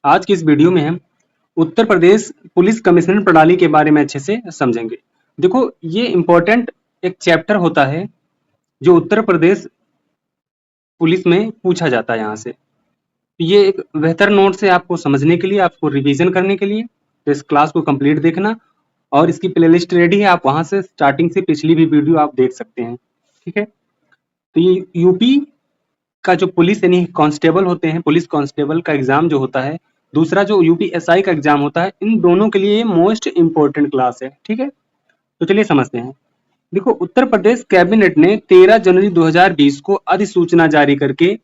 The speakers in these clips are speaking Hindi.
आज की इस वीडियो में हम उत्तर प्रदेश पुलिस कमिश्नर प्रणाली के बारे में अच्छे से समझेंगे। देखो, ये इम्पोर्टेंट एक चैप्टर होता है जो उत्तर प्रदेश पुलिस में पूछा जाता है। यहाँ से ये एक बेहतर नोट से आपको समझने के लिए, आपको रिवीजन करने के लिए, तो इस क्लास को कंप्लीट देखना। और इसकी प्लेलिस्ट रेडी है, आप वहां से स्टार्टिंग से पिछली भी वीडियो आप देख सकते हैं। ठीक है, तो ये यूपी का जो पुलिस यानी कांस्टेबल होते हैं, पुलिस कांस्टेबल का एग्जाम जो होता है, दूसरा जो यूपीएसआई का एग्जाम होता है, इन दोनों के लिए ये मोस्ट इंपॉर्टेंट क्लास है। ठीक है, तो चलिए समझते हैं। देखो, उत्तर प्रदेश कैबिनेट ने 13 जनवरी 2020 को अधिसूचना जारी करके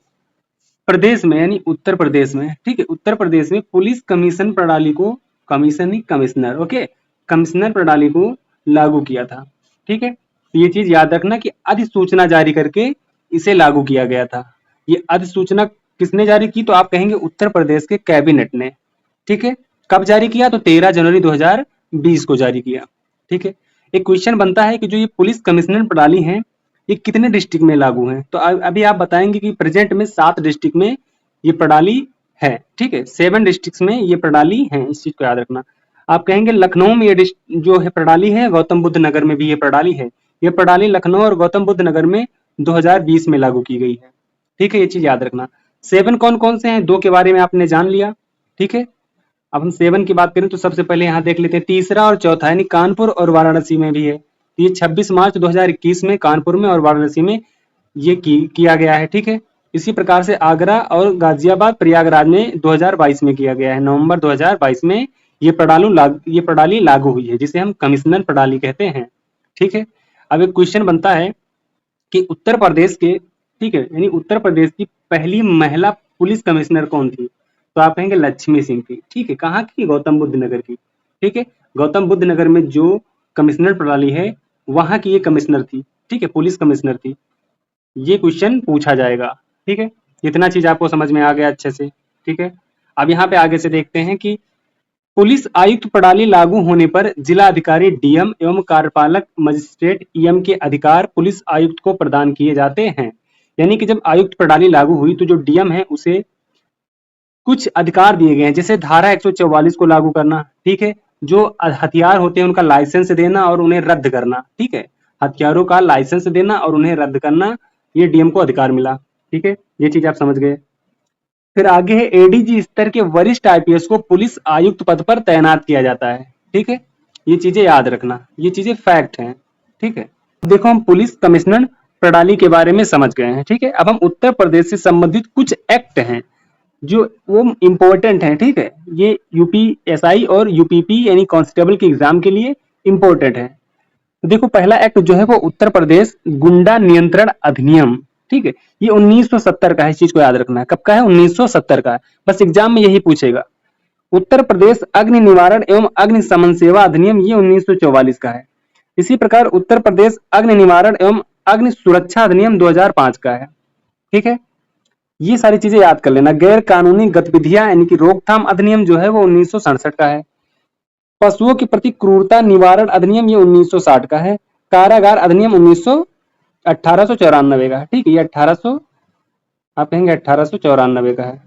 प्रदेश में यानी उत्तर प्रदेश में, ठीक है, उत्तर प्रदेश में पुलिस कमीशन प्रणाली को, कमिश्नर, ओके, कमिश्नर प्रणाली को लागू किया था। ठीक है, तो ये चीज याद रखना कि अधिसूचना जारी करके इसे लागू किया गया था। ये अधिसूचना किसने जारी की? तो आप कहेंगे उत्तर प्रदेश के कैबिनेट ने। ठीक है, कब जारी किया? तो 13 जनवरी 2020 को जारी किया। ठीक है, एक क्वेश्चन बनता है कि जो ये पुलिस कमिश्नर प्रणाली है, ये कितने डिस्ट्रिक्ट में लागू है? तो अभी आप बताएंगे कि प्रेजेंट में 7 डिस्ट्रिक्ट में ये प्रणाली है। ठीक है, 7 डिस्ट्रिक्ट में ये प्रणाली है, इस चीज को याद रखना। आप कहेंगे लखनऊ में ये जो है प्रणाली है, गौतम बुद्ध नगर में भी ये प्रणाली है। ये प्रणाली लखनऊ और गौतम बुद्ध नगर में 2020 में लागू की गई है। ठीक है, ये चीज याद रखना। 7 कौन कौन से हैं? 2 के बारे में आपने जान लिया। ठीक है, अब हम 7 की बात करें तो सबसे पहले यहाँ देख लेते हैं तीसरा और चौथा, यानी कानपुर और वाराणसी में भी है। ये 26 मार्च 2021 में कानपुर में और वाराणसी में ये किया गया है। ठीक है, इसी प्रकार से आगरा और गाजियाबाद प्रयागराज में 2022 में किया गया है। नवंबर 2022 में ये प्रणाली लागू हुई है, जिसे हम कमिश्नर प्रणाली कहते हैं। ठीक है, अब एक क्वेश्चन बनता है कि उत्तर प्रदेश के, ठीक है, यानी उत्तर प्रदेश की पहली महिला पुलिस कमिश्नर कौन थी? तो आप कहेंगे लक्ष्मी सिंह थी। ठीक है, कहाँ की? गौतम बुद्ध नगर की। ठीक है, गौतम बुद्ध नगर में जो कमिश्नर प्रणाली है, वहां की ये कमिश्नर थी। ठीक है, पुलिस कमिश्नर थी। ये क्वेश्चन पूछा जाएगा। ठीक है, इतना चीज आपको समझ में आ गया अच्छे से। ठीक है, अब यहाँ पे आगे से देखते हैं कि पुलिस आयुक्त प्रणाली लागू होने पर जिला अधिकारी डीएम एवं कार्यपालक मजिस्ट्रेट ईएम के अधिकार पुलिस आयुक्त को प्रदान किए जाते हैं। यानी कि जब आयुक्त प्रणाली लागू हुई तो जो डीएम है उसे कुछ अधिकार दिए गए हैं, जैसे धारा 144 को लागू करना। ठीक है, जो हथियार होते हैं उनका लाइसेंस देना और उन्हें रद्द करना। ठीक है, हथियारों का लाइसेंस देना और उन्हें रद्द करना, ये डीएम को अधिकार मिला। ठीक है, ये चीज आप समझ गए। फिर आगे है एडीजी स्तर के वरिष्ठ आईपीएस को पुलिस आयुक्त पद पर तैनात किया जाता है। ठीक है, ये चीजें याद रखना, ये चीजें फैक्ट हैं। ठीक है, देखो हम पुलिस कमिश्नर प्रणाली के बारे में समझ गए हैं। ठीक है, अब हम उत्तर प्रदेश से संबंधित कुछ एक्ट हैं जो वो इम्पोर्टेंट है। ठीक है, ये यूपीएसआई और यूपीपी यानी कांस्टेबल के एग्जाम के लिए इम्पोर्टेंट है। तो देखो, पहला एक्ट जो है वो उत्तर प्रदेश गुंडा नियंत्रण अधिनियम। ठीक है, ये 1970 का है, इस चीज को याद रखना है। कब का है? 1970 का है। बस एग्जाम में यही पूछेगा। उत्तर प्रदेश अग्नि निवारण एवं अग्नि शमन सेवा अधिनियम, ये 1944 का है। इसी प्रकार उत्तर प्रदेश अग्नि निवारण एवं अग्नि सुरक्षा अधिनियम 2005 का है। ठीक है, ये सारी चीजें याद कर लेना। गैर कानूनी गतिविधियां यानी कि रोकथाम अधिनियम जो है वो 1967 का है। पशुओं के प्रति क्रूरता निवारण अधिनियम, ये 1960 का है। कारागार अधिनियम 1894 का है। ठीक है, ये 1800, आप कहेंगे 1894 का है।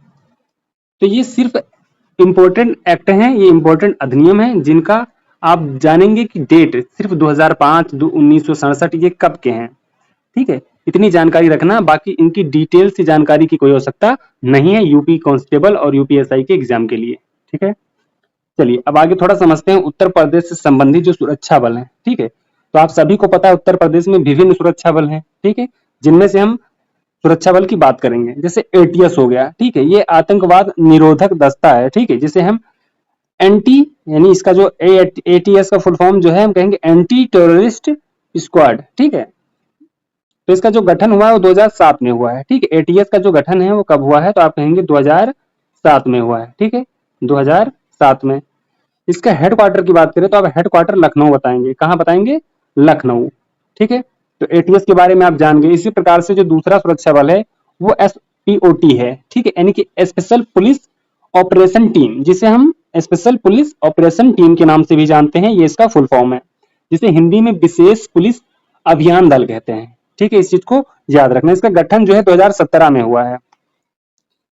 तो ये सिर्फ इंपॉर्टेंट एक्ट हैं, ये इंपॉर्टेंट अधिनियम हैं जिनका आप जानेंगे कि डेट सिर्फ 2005, 1967 ये कब के हैं। ठीक है, इतनी जानकारी रखना, बाकी इनकी डिटेल से जानकारी की कोई आवश्यकता नहीं है यूपी कांस्टेबल और यूपीएसआई के एग्जाम के लिए। ठीक है, चलिए अब आगे थोड़ा समझते हैं उत्तर प्रदेश से संबंधित जो सुरक्षा बल हैं। ठीक है, तो आप सभी को पता है उत्तर प्रदेश में विभिन्न सुरक्षा बल हैं। ठीक है, जिनमें से हम सुरक्षा बल की बात करेंगे, जैसे एटीएस हो गया। ठीक है, ये आतंकवाद निरोधक दस्ता है। ठीक है, जिसे हम एंटी, यानी इसका जो एटीएस का फुल फॉर्म जो है हम कहेंगे एंटी टेररिस्ट स्क्वाड। ठीक है, तो इसका जो गठन हुआ है वो 2007 में हुआ है। ठीक है, एटीएस का जो गठन है वो कब हुआ है? तो आप कहेंगे 2007 में हुआ है। ठीक है, 2007 में। इसका हेडक्वार्टर की बात करें तो आप हेडक्वार्टर लखनऊ बताएंगे। कहाँ बताएंगे? लखनऊ। ठीक है, तो एटीएस के बारे में आप जान गए। इसी प्रकार से जो दूसरा सुरक्षा बल है वो एसपीओटी है। ठीक है, यानी कि स्पेशल पुलिस ऑपरेशन टीम, जिसे हम स्पेशल पुलिस ऑपरेशन टीम के नाम से भी जानते हैं, ये इसका फुल फॉर्म है, जिसे हिंदी में विशेष पुलिस अभियान दल कहते हैं। ठीक है, इस चीज को याद रखना। इसका गठन जो है 2017 में हुआ है।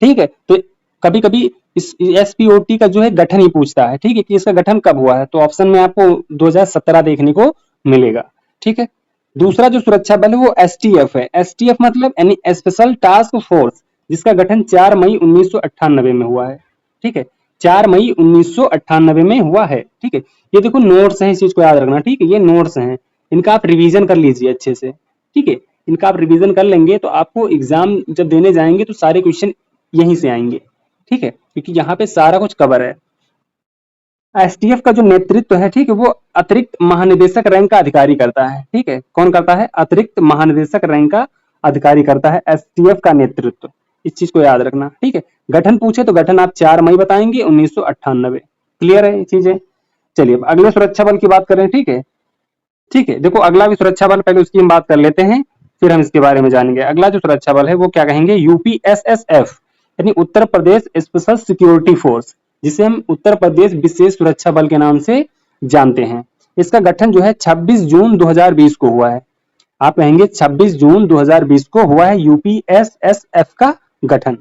ठीक है, तो कभी कभी इस एसपीओटी का जो है गठन ही पूछता है, ठीक है, कि इसका गठन कब हुआ है, तो ऑप्शन में आपको 2017 देखने को मिलेगा, ठीक है। दूसरा जो सुरक्षा बल है वो एसटीएफ है। एसटीएफ मतलब यानी स्पेशल टास्क फोर्स, जिसका गठन 4 मई 1998 में हुआ है, ठीक है, 4 मई 1998 में हुआ है, ठीक है। ये देखो नोट्स हैं, इस चीज को याद रखना, ठीक है, ये नोट्स हैं, इनका आप रिवीजन कर लीजिए अच्छे से, ठीक है। इनका आप रिवीजन कर लेंगे तो आपको एग्जाम जब देने जाएंगे तो सारे क्वेश्चन यहीं से आएंगे, ठीक है, क्योंकि यहाँ पे सारा कुछ कवर है। एसटीएफ का जो नेतृत्व है, ठीक है, वो अतिरिक्त महानिदेशक रैंक का अधिकारी करता है, ठीक है। कौन करता है? अतिरिक्त महानिदेशक रैंक का अधिकारी करता है एसटीएफ का नेतृत्व, इस चीज को याद रखना, ठीक है। गठन पूछे तो गठन आप 4 मई बताएंगे 1998। क्लियर है ये चीजें? चलिए अब अगले सुरक्षा बल की बात करें, ठीक है। ठीक है, देखो अगला भी सुरक्षा बल, पहले उसकी हम बात कर लेते हैं, फिर हम इसके बारे में जानेंगे। अगला जो सुरक्षा बल है वो क्या कहेंगे? यूपीएसएसएफ, यानी Uttar Pradesh special security force, जिसे हम उत्तर प्रदेश विशेष सुरक्षा बल के नाम से जानते हैं। इसका गठन जो है 26 जून 2020 को हुआ है। आप कहेंगे 26 जून 2020 को हुआ है यूपीएसएसएफ का गठन।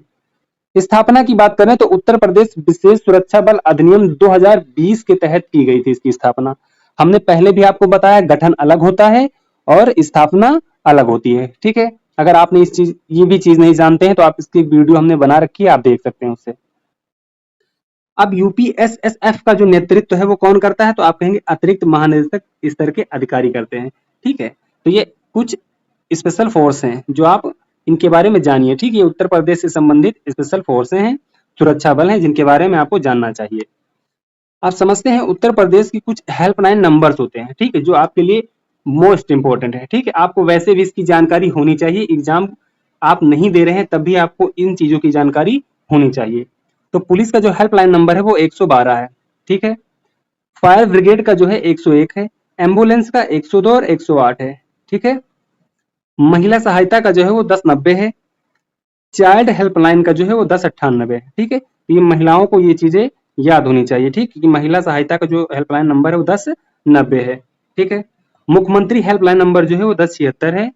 स्थापना की बात करें तो उत्तर प्रदेश विशेष सुरक्षा बल अधिनियम 2020 के तहत की गई थी इसकी स्थापना। हमने पहले भी आपको बताया गठन अलग होता है और स्थापना अलग होती है, ठीक है। अगर आपने ये भी चीज नहीं जानते हैं तो आप इसकी वीडियो हमने बना रखी है, आप देख सकते हैं उससे। अब यूपीएसएसएफ का जो नेतृत्व है वो कौन करता है? तो आप कहेंगे अतिरिक्त महानिदेशक स्तर के अधिकारी करते हैं, ठीक है। तो ये कुछ स्पेशल फोर्स हैं जो आप इनके बारे में जानिए, ठीक है। ये उत्तर प्रदेश से संबंधित स्पेशल फोर्स हैं, सुरक्षा बल हैं, जिनके बारे में आपको जानना चाहिए। आप समझते हैं उत्तर प्रदेश की कुछ हेल्पलाइन नंबर्स होते हैं, ठीक है, जो आपके लिए मोस्ट इंपॉर्टेंट है, ठीक है। आपको वैसे भी इसकी जानकारी होनी चाहिए, एग्जाम आप नहीं दे रहे हैं तब भी आपको इन चीजों की जानकारी होनी चाहिए। तो पुलिस का जो हेल्पलाइन नंबर है वो 112 है, ठीक है। फायर ब्रिगेड का जो है 101 है, एम्बुलेंस का 102 और 108 है, ठीक है। महिला सहायता का जो है वो 1090 है, चाइल्ड हेल्पलाइन का जो है वो 1098 है, ठीक है। तो ये महिलाओं को ये चीजें याद होनी चाहिए, ठीक, क्योंकि महिला सहायता का जो हेल्पलाइन नंबर है वो 1090 है, ठीक है। मुख्यमंत्री हेल्पलाइन नंबर जो है वो 1076 है।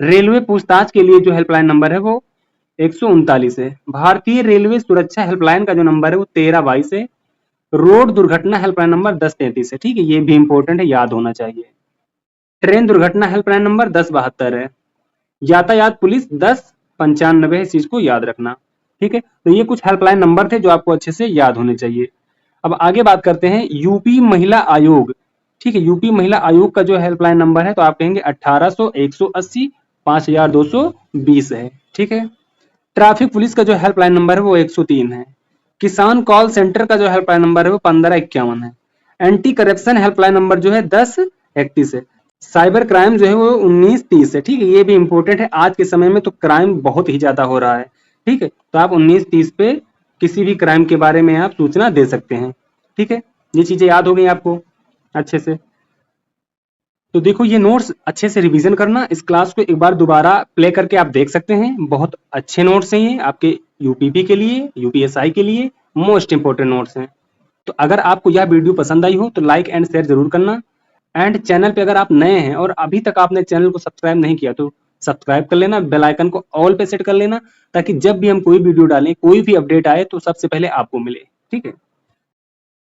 रेलवे पूछताछ के लिए जो हेल्पलाइन नंबर है वो 139 है। भारतीय रेलवे सुरक्षा हेल्पलाइन का जो नंबर है वो 1322 है। रोड दुर्घटना हेल्पलाइन नंबर 1033 है, ठीक है, ये भी इंपॉर्टेंट है, याद होना चाहिए। ट्रेन दुर्घटना हेल्पलाइन नंबर 1072 है। यातायात पुलिस 1095 है, इस चीज को याद रखना, ठीक है। तो ये कुछ हेल्पलाइन नंबर थे जो आपको अच्छे से याद होने चाहिए। अब आगे बात करते हैं यूपी महिला आयोग, ठीक है। यूपी महिला आयोग का जो हेल्पलाइन नंबर है तो आप कहेंगे 1800 180 5220 है, ठीक है। ट्रैफिक पुलिस का जो हेल्पलाइन नंबर है वो 103 है। किसान कॉल सेंटर का जो हेल्पलाइन नंबर है वो 1551 है। एंटी करप्शन हेल्पलाइन नंबर जो है 1031 है। साइबर क्राइम जो है वो 1930 है, ठीक है, ये भी इंपॉर्टेंट है। आज के समय में तो क्राइम बहुत ही ज्यादा हो रहा है, ठीक है, तो आप 1930 पे किसी भी क्राइम के बारे में आप सूचना दे सकते हैं, ठीक है। ये चीजें याद हो गई आपको अच्छे से। तो देखो ये नोट्स अच्छे से रिवीजन करना, इस क्लास को एक बार दोबारा प्ले करके आप देख सकते हैं, बहुत अच्छे नोट्स हैं ये आपके यूपीपी के लिए, यूपीएसआई के लिए मोस्ट इंपोर्टेंट नोट्स हैं। तो अगर आपको यह वीडियो पसंद आई हो तो लाइक एंड शेयर जरूर करना। एंड चैनल पे अगर आप नए हैं और अभी तक आपने चैनल को सब्सक्राइब नहीं किया तो सब्सक्राइब कर लेना, बेल आइकन को ऑल पे सेट कर लेना, ताकि जब भी हम कोई वीडियो डालें, कोई भी अपडेट आए तो सबसे पहले आपको मिले, ठीक है।